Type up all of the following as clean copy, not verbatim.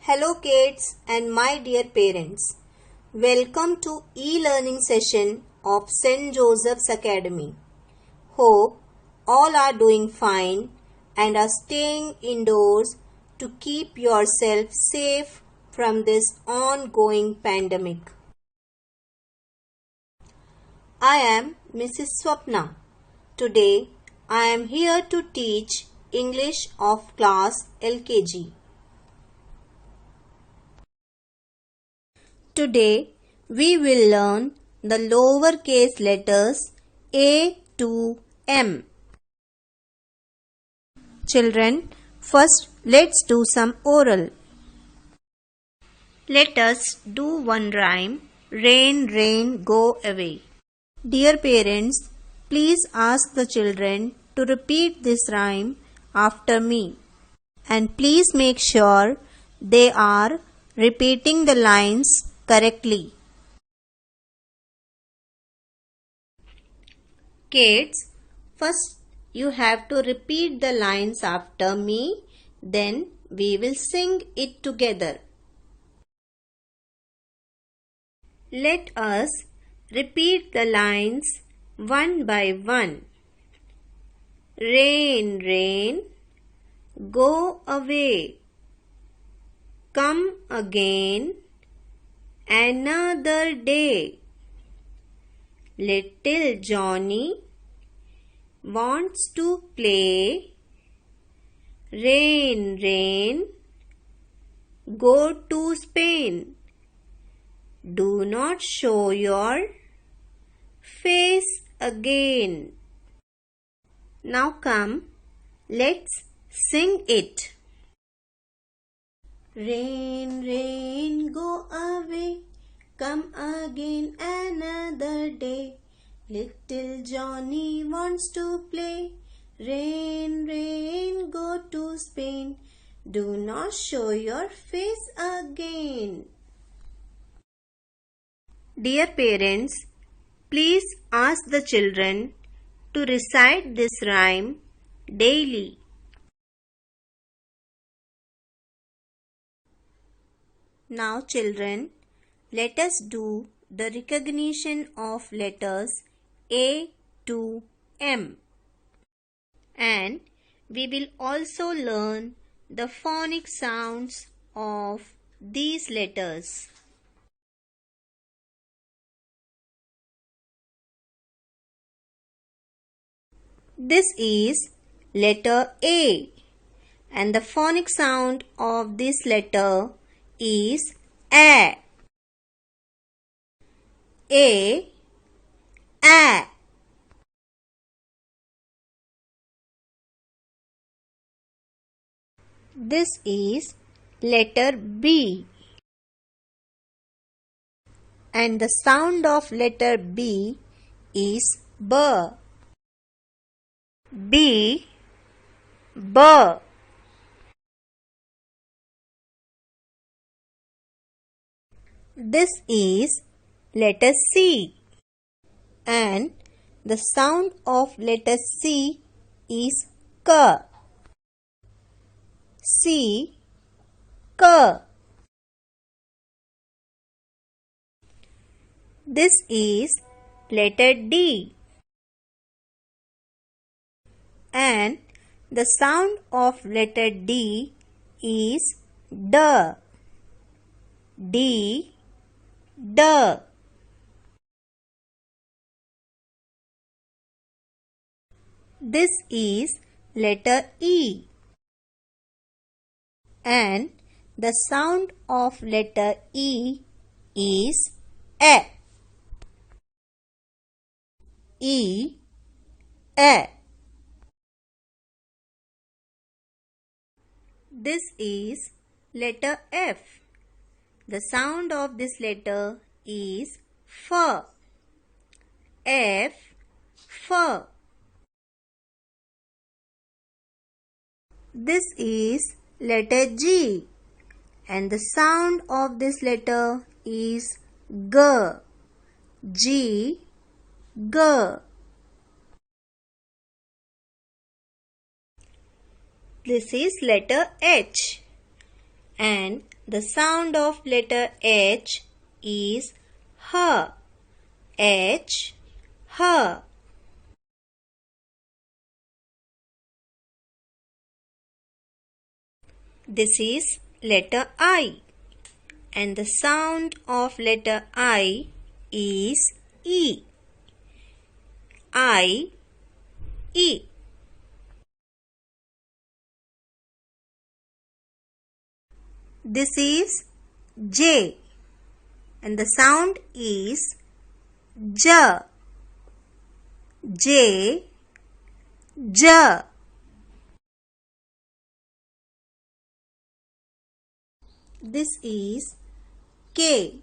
Hello kids and my dear parents. Welcome to e-learning session of St. Joseph's Academy. Hope all are doing fine and are staying indoors to keep yourself safe from this ongoing pandemic. I am Mrs. Swapna. Today I am here to teach English of class LKG. Today we will learn the lowercase letters A to M. Children, first let's do some oral. Let us do one rhyme. Rain, rain, go away. Dear parents, please ask the children to repeat this rhyme after me. And please make sure they are repeating the lines correctly. Kids, first you have to repeat the lines after me, then we will sing it together. Let us repeat the lines one by one. Rain, rain, go away. Come again another day. Little Johnny wants to play. Rain, rain, go to Spain. Do not show your face again. Now come, let's sing it. Rain, rain, go away. Come again another day. Little Johnny wants to play. Rain, rain, go to Spain. Do not show your face again. Dear parents, please ask the children to recite this rhyme daily. Now children, let us do the recognition of letters A to M. And we will also learn the phonic sounds of these letters. This is letter A, and the phonic sound of this letter is A. A. This is letter B, and the sound of letter B is B. B. This is letter C, and the sound of letter C is K. C. K. This is letter D, and the sound of letter D is D. D. This is letter E, and the sound of letter E is A. This is letter F. The sound of this letter is F. F. This is letter G, and the sound of this letter is G. G. This is letter H, and The sound of letter H is H. H. H. This is letter I. And the sound of letter I is E. I. E. This is J. And the sound is J. J. J. This is K.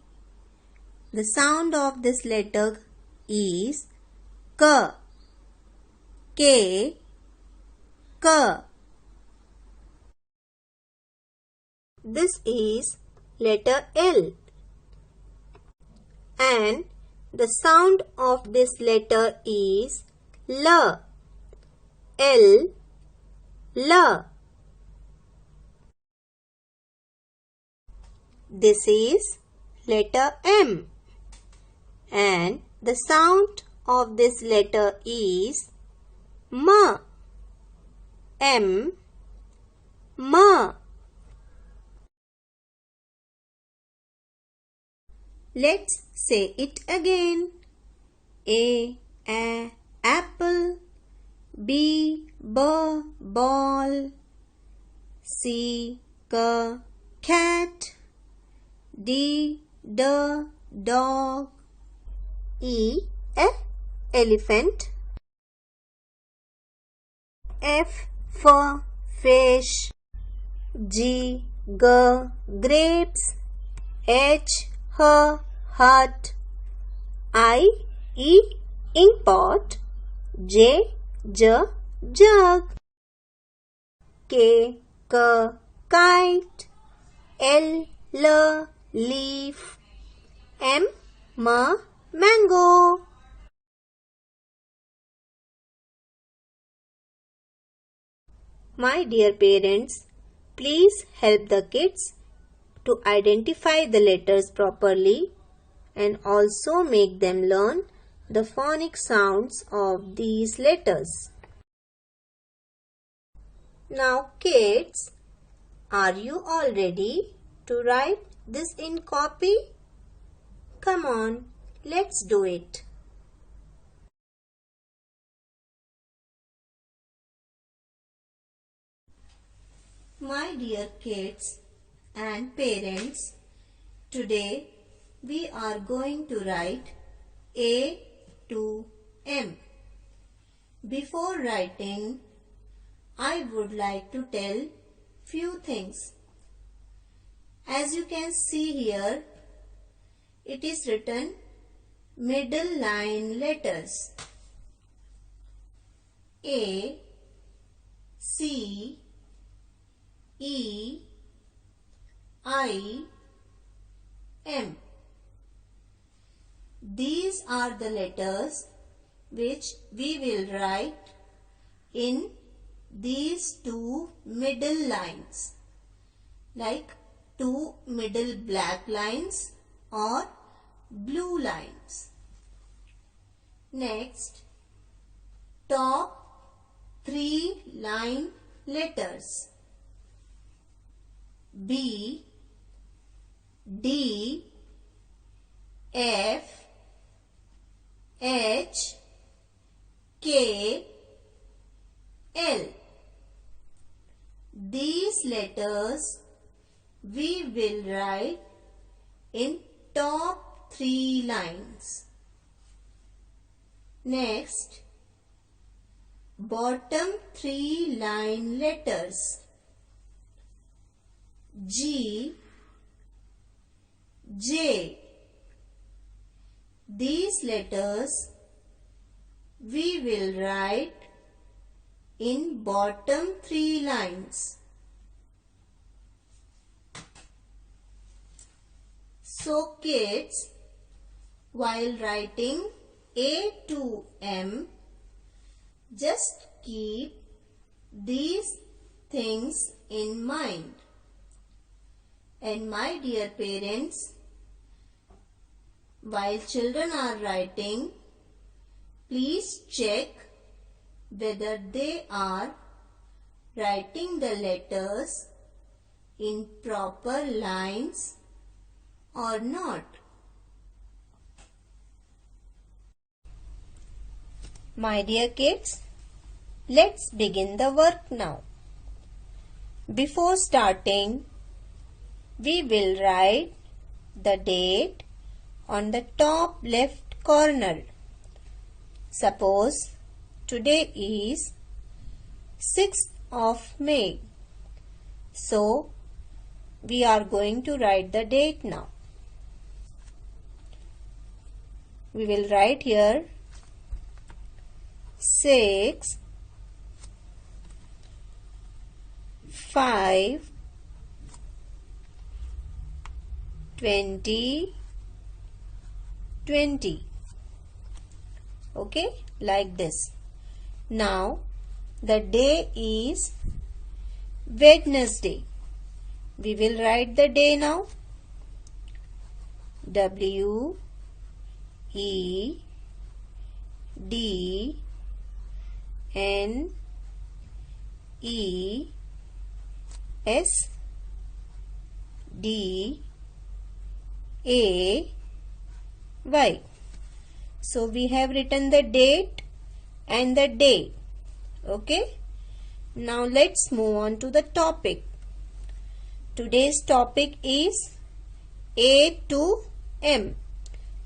The sound of this letter is K. K. K. This is letter L. And the sound of this letter is L. L. L. This is letter M. And the sound of this letter is M. M. M. Let's say it again. A apple. B ball. C cat. D dog. E elephant. F fish. G grapes. H hut. I inkpot. J jug. K kite. L leaf. M mango. My dear parents, please help the kids to identify the letters properly and also make them learn the phonic sounds of these letters. Now kids, are you all ready to write this in copy? Come on, let's do it. My dear kids and parents, today we are going to write A to M. Before writing, I would like to tell few things. As you can see here, it is written middle line letters A, C, E, I, M. These are the letters which we will write in these two middle lines, like two middle black lines or blue lines. Next, top 3 line letters B, D, F, H, K, L. These letters we will write in top 3 lines. Next, bottom 3 line letters G, J. These letters we will write in bottom 3 lines. So kids, while writing A to M, just keep these things in mind. And my dear parents, while children are writing, please check whether they are writing the letters in proper lines or not. My dear kids, let's begin the work now. Before starting, we will write the date on the top left corner. Suppose today is 6th of May. So, we are going to write the date now. We will write here 6 5 2020. Okay, like this. Now, the day is Wednesday. We will write the day now. W E D N E S D A Y. So we have written the date and the day. Okay. Now let's move on to the topic. Today's topic is A to M.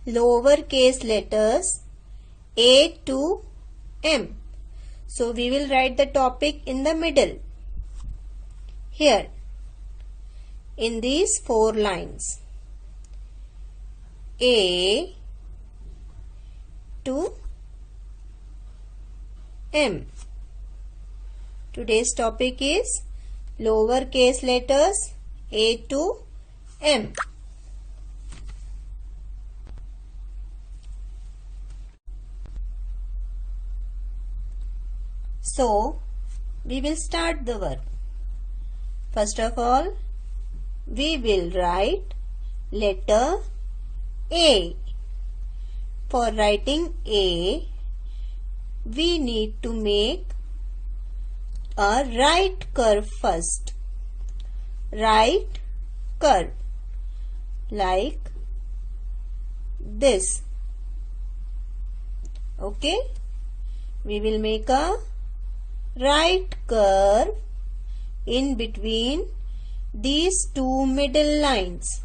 Lowercase letters A to M. So we will write the topic in the middle. Here, in these 4 lines. A to M. Today's topic is lowercase letters A to M. So, we will start the work. First of all, we will write letter A. For writing A, we need to make a right curve first. Right curve, like this. Okay, we will make a right curve in between these 2 middle lines.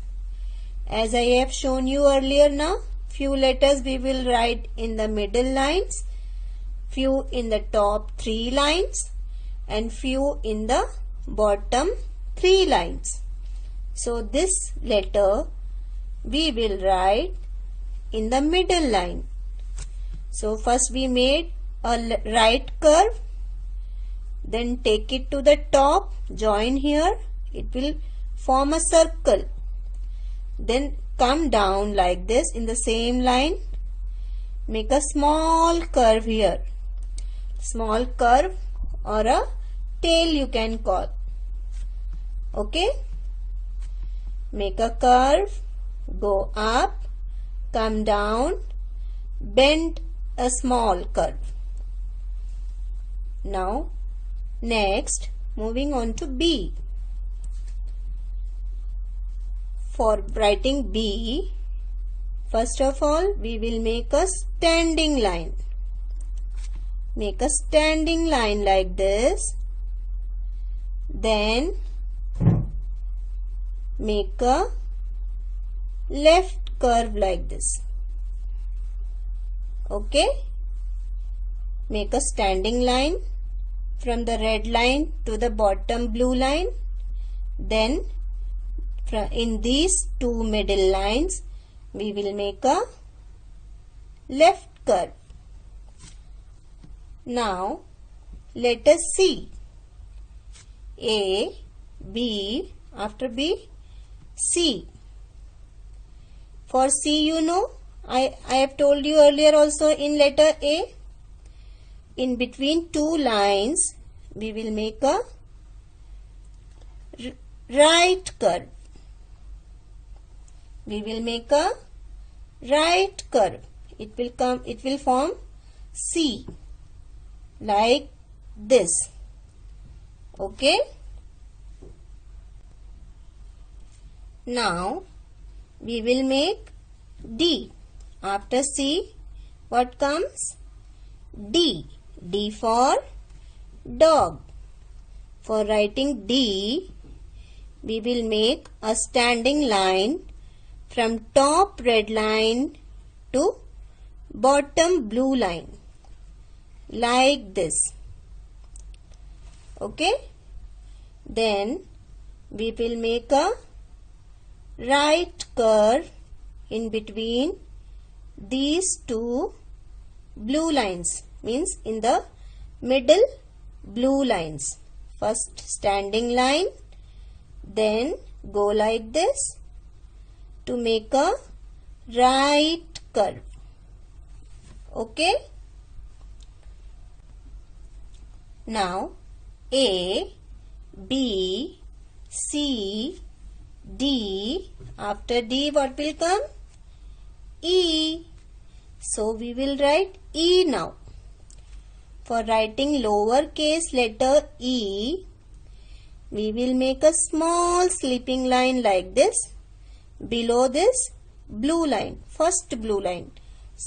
As I have shown you earlier now, few letters we will write in the middle lines, few in the top 3 lines and few in the bottom 3 lines. So this letter we will write in the middle line. So first we made a right curve, then take it to the top, join here, it will form a circle. Then come down like this in the same line, make a small curve here. Small curve or a tail you can call. Okay, make a curve, go up, come down, bend a small curve. Now next, moving on to B. For writing B, first of all we will make a standing line. Make a standing line like this. Then make a left curve like this. Okay. Make a standing line from the red line to the bottom blue line. Then in these 2 middle lines we will make a left curve. Now let us see. A, B, after B, C. For C, you know, I have told you earlier also in letter A, in between 2 lines we will make a right curve. we will make a right curve. It will form C like this. Okay. Now we will make D. After C, what comes? D. D for dog. For writing D, we will make a standing line from top red line to bottom blue line like this. Okay. Then we will make a right curve in between these two blue lines, means in the middle blue lines. First standing line, then go like this to make a right curve. Okay. Now A, B, C, D. After D, what will come? E. So we will write E now. For writing lowercase letter E, we will make a small sleeping line like this below this blue line, first blue line.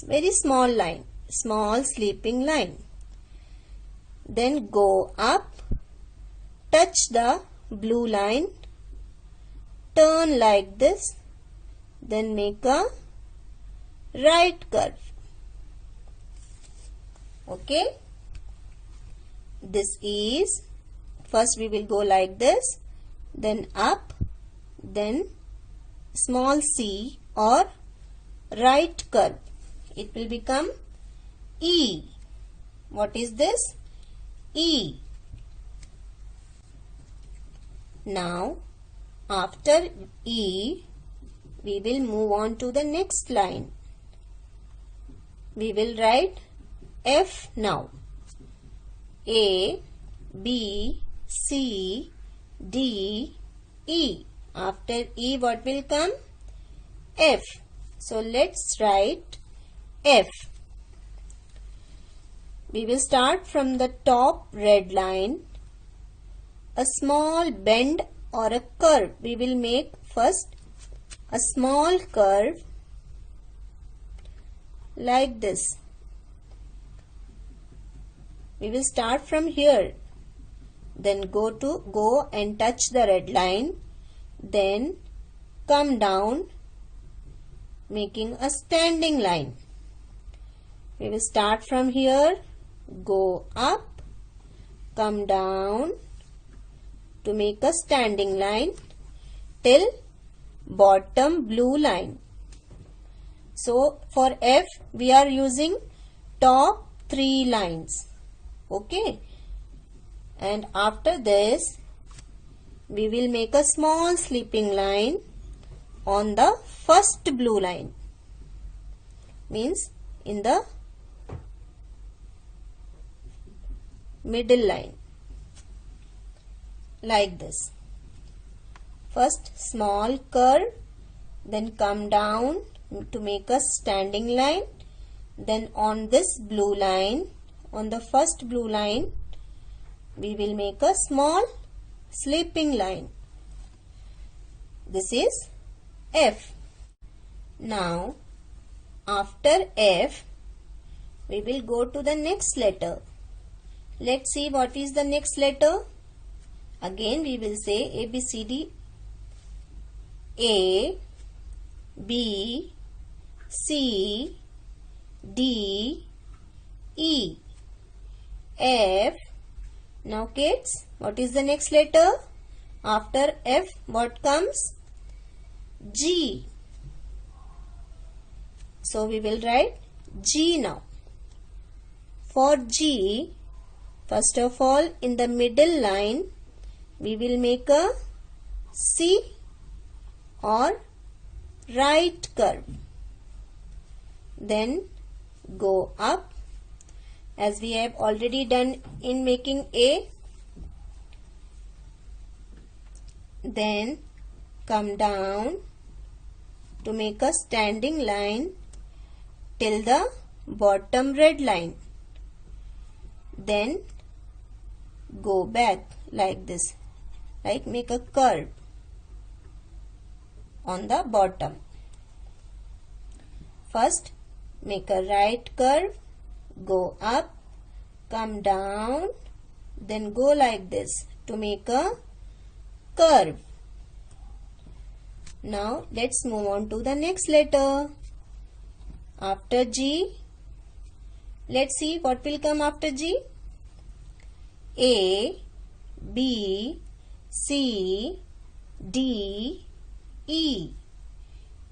Very small line, small sleeping line. Then go up, touch the blue line, turn like this, then make a right curve. Okay. This is, first we will go like this, then up, then small c or right curve. It will become E. What is this? E. Now, after E, we will move on to the next line. We will write F now. A, B, C, D, E. After E, what will come? F. So, let's write F. We will start from the top red line. A small bend or a curve. We will make first a small curve like this. We will start from here. Then go and touch the red line. Then come down, making a standing line. We will start from here, go up, come down to make a standing line till bottom blue line. So for F we are using top 3 lines. Okay. And after this we will make a small sleeping line on the first blue line. Means in the middle line. Like this. First small curve, then come down to make a standing line. Then on this blue line, on the first blue line, we will make a small sleeping line. This is F. Now, after F, we will go to the next letter. Let's see what is the next letter. Again, we will say A, B, C, D. A, B, C, D, E, F. Now kids, what is the next letter? After F, what comes? G. So we will write G now. For G, first of all, in the middle line, we will make a C or right curve. Then go up as we have already done in making A. Then come down to make a standing line till the bottom red line. Then go back like this, like make a curve on the bottom. First make a right curve, go up, come down, then go like this to make a curve. Now let's move on to the next letter. After G, let's see what will come after G. A, B, C, D, E,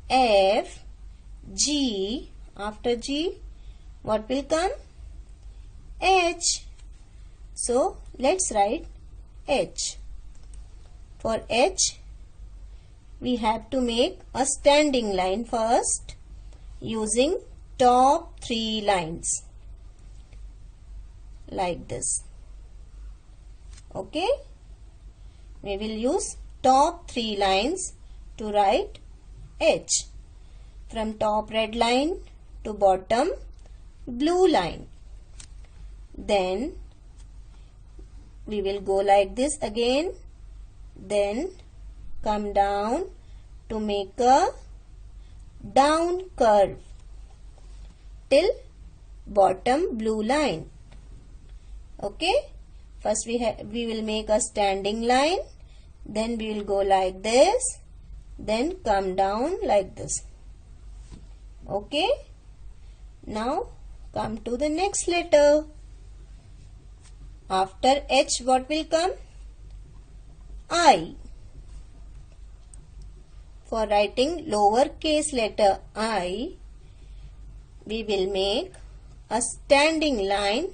F, G. After G, what will come? H. So let's write H. For H, we have to make a standing line first using top 3 lines like this. Okay, we will use top 3 lines to write H. From top red line to bottom blue line. Then we will go like this again, then come down to make a down curve till bottom blue line. Okay, first we will make a standing line, then we will go like this, then come down like this. Okay, now come to the next letter. After H, what will come? I. For writing lowercase letter I, we will make a standing line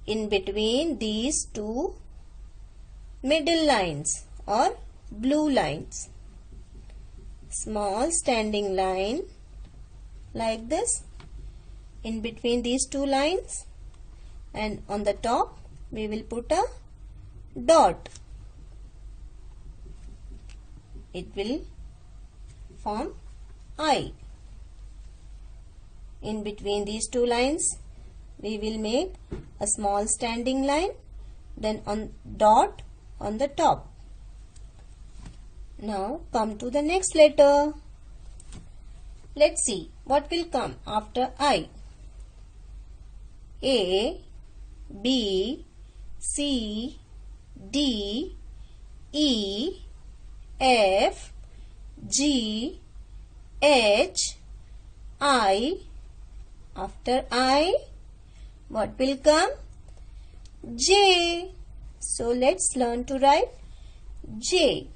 in between these two middle lines or blue lines. Small standing line like this in between these two lines, and on the top we will put a dot. It will form I. In between these two lines we will make a small standing line, then on dot on the top. Now come to the next letter. Let's see what will come after I. A, B, C, D, E, F, G, H, I. After I, what will come? J. So let's learn to write J.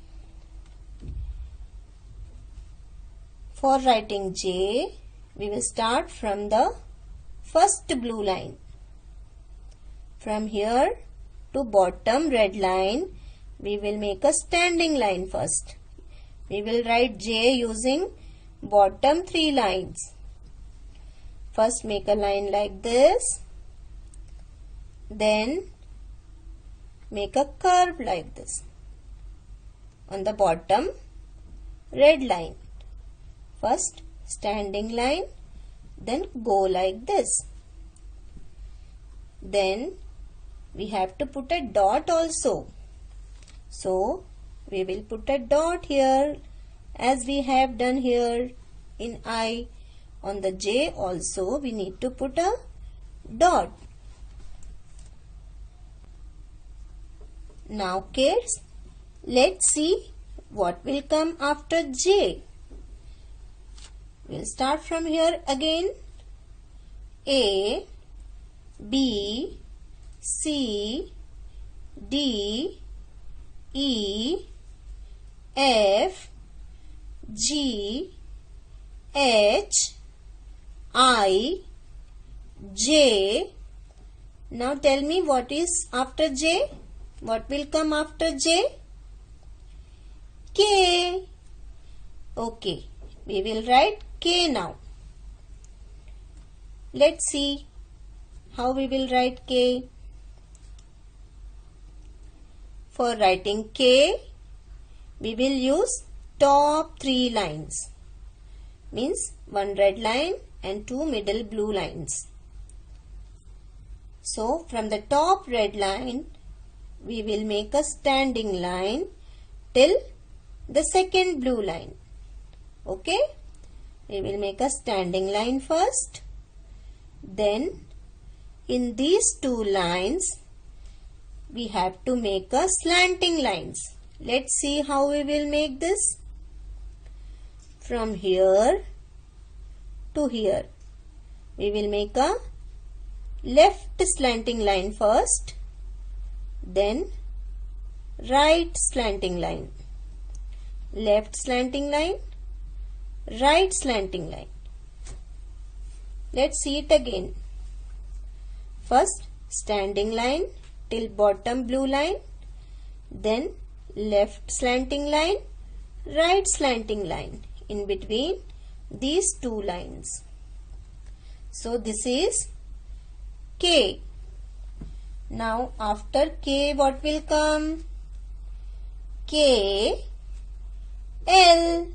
For writing J, we will start from the first blue line. From here to bottom red line, we will make a standing line first. We will write J using bottom 3 lines. First make a line like this, then make a curve like this on the bottom red line. First standing line, then go like this. Then we have to put a dot also. So we will put a dot here as we have done here in I. On the J also we need to put a dot. Now kids, let's see what will come after J. We'll start from here again. A, B, C, D, E, F, G, H, I, J. Now tell me what is after J? What will come after J? K. Okay, we will write K now. Let's see how we will write K. For writing K, we will use top 3 lines. means one red line and two middle blue lines. So from the top red line we will make a standing line till the second blue line. Okay, we will make a standing line first. Then in these two lines we have to make a slanting lines. Let's see how we will make this. From here to here we will make a left slanting line first, then right slanting line, left slanting line, right slanting line. Let's see it again. First standing line till bottom blue line, then left slanting line, right slanting line in between these two lines. So this is K. Now after K what will come? K, L.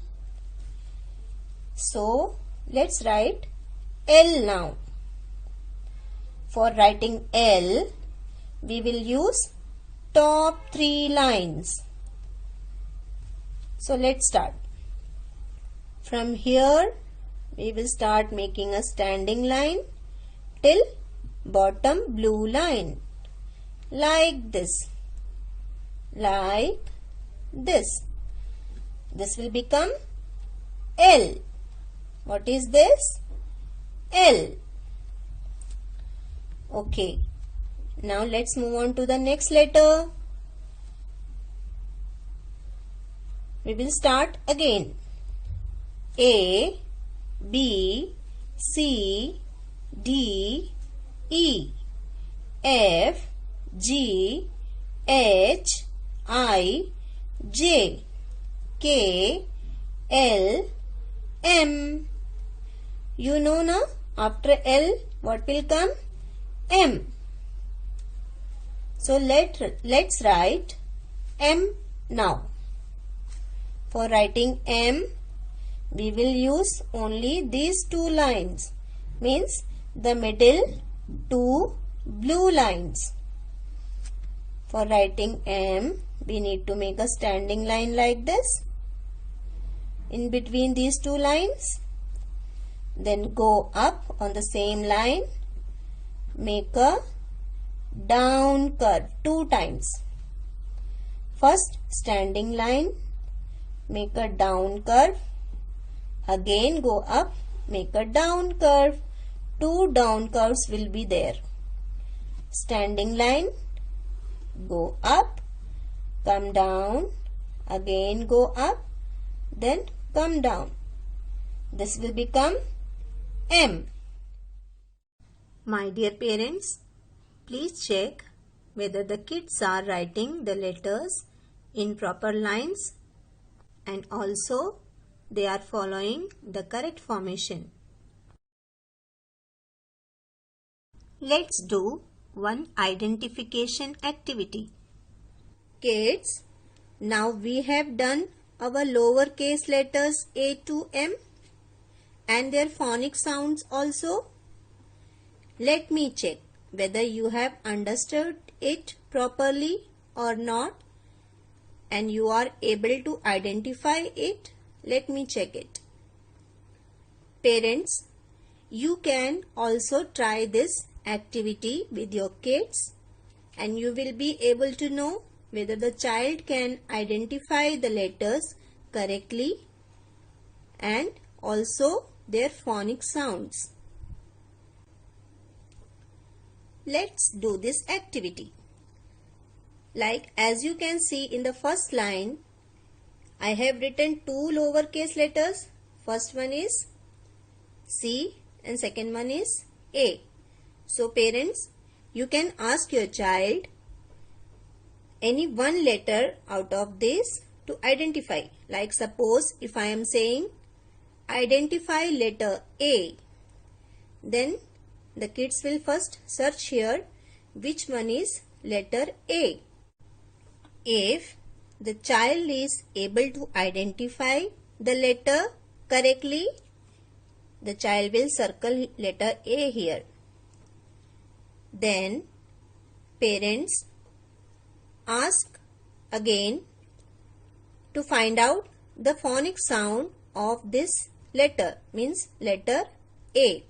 So let's write L now. For writing L we will use top three lines. So let's start. From here we will start making a standing line till bottom blue line, like this, like this. This will become L. What is this? L. Okay. Now let's move on to the next letter. We will start again. A, B, C, D, E, F, G, H, I, J, K, L, M. You know now, after L what will come? M. So let's write M now. For writing M we will use only these two lines, means the middle two blue lines. For writing M we need to make a standing line like this in between these two lines, then go up on the same line, make a down curve two times. First standing line, make a down curve, again go up, make a down curve. Two down curves will be there. Standing line, go up, come down, again go up, then come down. This will become M. My dear parents, please check whether the kids are writing the letters in proper lines and also they are following the correct formation. Let's do one identification activity. Kids, now we have done our lowercase letters A to M and their phonic sounds also. Let me check whether you have understood it properly or not and you are able to identify it. Let me check it. Parents, you can also try this activity with your kids and you will be able to know whether the child can identify the letters correctly and also their phonic sounds. Let's do this activity. Like as you can see in the first line, I have written two lowercase letters. First one is C and second one is A. So parents, you can ask your child any one letter out of this to identify. Like suppose if I am saying identify letter A, then the kids will first search here which one is letter A. If the child is able to identify the letter correctly, the child will circle letter A here. Then parents ask again to find out the phonic sound of this letter, means letter A.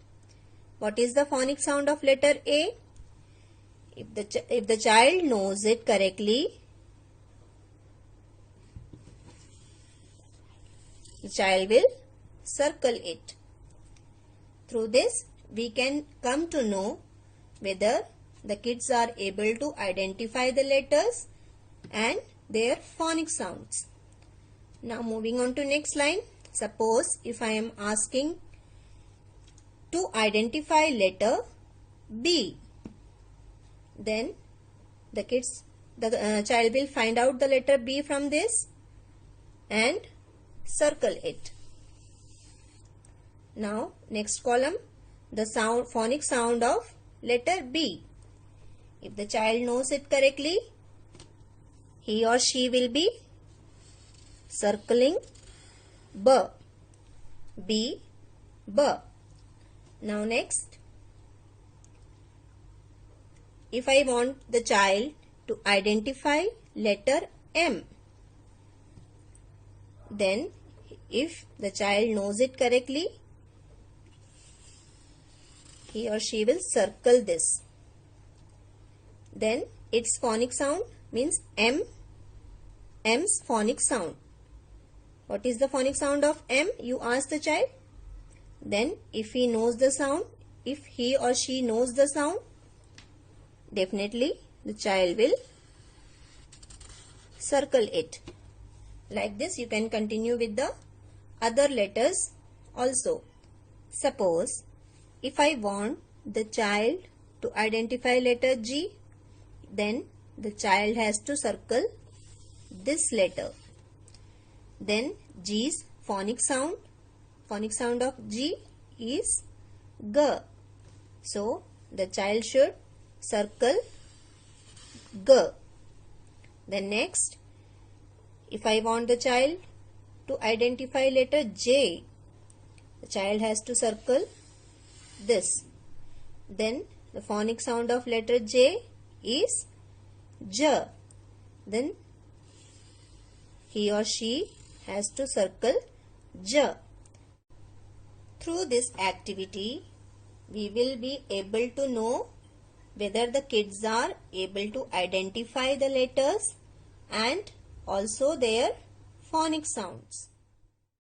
What is the phonic sound of letter A? If the child knows it correctly, the child will circle it. Through this, we can come to know whether the kids are able to identify the letters and their phonic sounds. Now moving on to next line. Suppose if I am asking to identify letter B, then the child will find out the letter B from this and circle it. Now next column, the phonic sound of letter B. If the child knows it correctly, he or she will be circling B. B, B. Now next, if I want the child to identify letter M, then if the child knows it correctly, he or she will circle this. Then its phonic sound means M. M's phonic sound. What is the phonic sound of M? You ask the child. Then if he knows the sound, if he or she knows the sound, definitely the child will circle it. Like this, you can continue with the other letters also. Suppose if I want the child to identify letter G, then the child has to circle this letter. Then G's phonic sound of G is G. So the child should circle G. Then next, if I want the child to identify letter J, the child has to circle this. Then the phonic sound of letter J is J. Then he or she has to circle J. Through this activity, we will be able to know whether the kids are able to identify the letters and also their phonic sounds.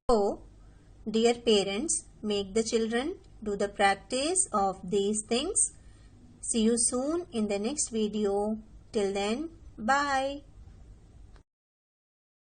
So, dear parents, make the children do the practice of these things. See you soon in the next video. Till then, bye.